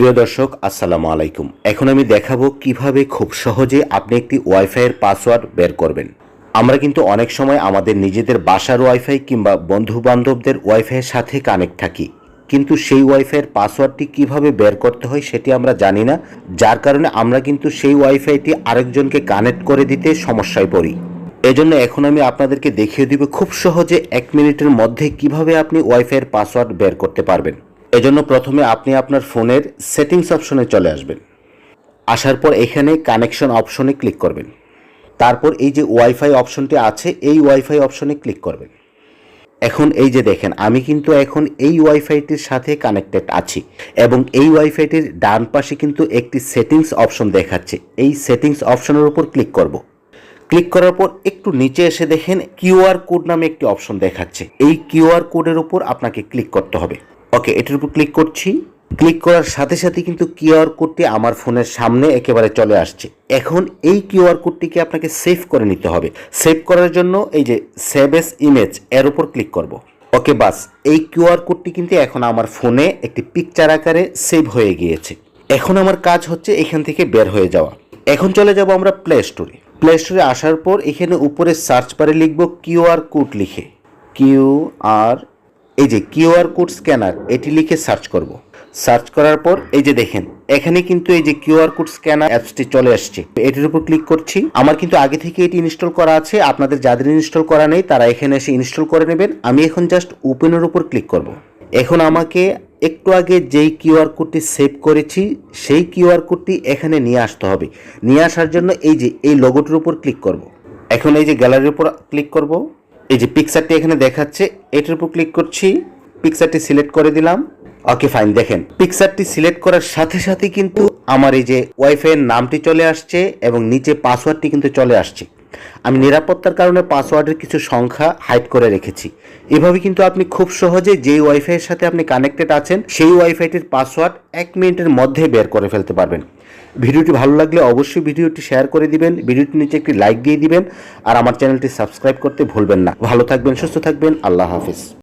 প্রিয় দর্শক, আসসালামু আলাইকুম। এখন আমি দেখাবো কিভাবে খুব সহজে আপনি একটি ওয়াইফাইয়ের পাসওয়ার্ড বের করবেন। আমরা কিন্তু অনেক সময় আমাদের নিজেদের বাসার ওয়াইফাই কিংবা বন্ধু বান্ধবদের ওয়াইফাইয়ের সাথে কানেক্ট থাকি, কিন্তু সেই ওয়াইফাইয়ের পাসওয়ার্ডটি কিভাবে বের করতে হয় সেটি আমরা জানি না, যার কারণে আমরা কিন্তু সেই ওয়াইফাইটি আরেকজনকে কানেক্ট করে দিতে সমস্যায় পড়ি। এজন্য এখন আমি আপনাদেরকে দেখিয়ে দিব খুব সহজে 1 মিনিটের মধ্যে কিভাবে আপনি ওয়াইফাইয়ের পাসওয়ার্ড বের করতে পারবেন। এজন্য প্রথমে আপনি আপনার ফোনের সেটিংস অপশনে চলে আসবেন। আসার পর এখানে কানেকশন অপশনে ক্লিক করবেন। তারপর এই যে ওয়াইফাই অপশনটি আছে এই ওয়াইফাই অপশনে ক্লিক করবেন। এখন এই যে দেখেন, আমি কিন্তু এখন এই ওয়াইফাইটির সাথে কানেক্টেড আছি এবং এই ওয়াইফাইটির ডান পাশে কিন্তু একটি সেটিংস অপশন দেখাচ্ছে। এই সেটিংস অপশনের উপর ক্লিক করব। ক্লিক করার পর একটু নিচে এসে দেখেন কিউআর কোড নামে একটি অপশন দেখাচ্ছে। এই কিউআর কোডের উপর আপনাকে ক্লিক করতে হবে। ওকে, এটার উপর ক্লিক করছি। ক্লিক করার সাথে সাথে কিন্তু কিউআর কোডটি আমার ফোনের সামনে একেবারে চলে আসছে। এখন এই কিউআর কোডটিকে আপনাকে সেভ করে নিতে হবে। সেভ করার জন্য এই যে সেভ এস ইমেজ এর উপর ক্লিক করব। ওকে, বাস এই কিউআর কোডটি কিন্তু এখন আমার ফোনে একটি পিকচার আকারে সেভ হয়ে গিয়েছে। এখন আমার কাজ হচ্ছে এখান থেকে বের হয়ে যাওয়া। এখন চলে যাব আমরা প্লে স্টোরে। প্লে স্টোরে আসার পর এখানে উপরে সার্চ বারে লিখব কিউআর কোড লিখে, কিউআর এই যে কিউআর কোড স্ক্যানার এটি লিখে সার্চ করব। সার্চ করার পর এই যে দেখেন এখানে কিন্তু এই যে কিউআর কোড স্ক্যানার অ্যাপসটি চলে আসছে। এটির উপর ক্লিক করছি। আমার কিন্তু আগে থেকে এটি ইনস্টল করা আছে। আপনাদের যাদের ইনস্টল করা নেই তারা এখানে এসে ইনস্টল করে নেবেন। আমি এখন জাস্ট ওপেনের উপর ক্লিক করব। এখন আমাকে একটু আগে যেই কিউআর কোডটি সেভ করেছি সেই কিউআর কোডটি এখানে নিয়ে আসতে হবে। নিয়ে আসার জন্য এই যে এই লোগোটির উপর ক্লিক করব। এখন এই যে গ্যালারির উপর ক্লিক করব। এই যে পিকচারটি এখানে দেখাচ্ছে এটার উপর ক্লিক করছি। পিকচারটি সিলেক্ট করে দিলাম। ওকে ফাইন, দেখেন পিকচারটি সিলেক্ট করার সাথে সাথে কিন্তু আমার এই যে ওয়াইফাই এর নামটি চলে আসছে এবং নিচে পাসওয়ার্ডটি কিন্তু চলে আসছে। আমি নিরাপত্তার কারণে পাসওয়ার্ডের কিছু সংখ্যা হাইড করে রেখেছি। এভাবে কিন্তু আপনি খুব সহজে যেই ওয়াইফাই এর সাথে আপনি কানেক্টেড আছেন সেই ওয়াইফাইটির পাসওয়ার্ড 1 মিনিটের মধ্যে বের করে ফেলতে পারবেন। ভিডিওটি ভালো লাগলে অবশ্যই ভিডিওটি শেয়ার করে দিবেন, ভিডিওটির নিচে একটি লাইক দিয়ে দিবেন আর আমার চ্যানেলটি সাবস্ক্রাইব করতে ভুলবেন না। ভালো থাকবেন, সুস্থ থাকবেন, আল্লাহ হাফিজ।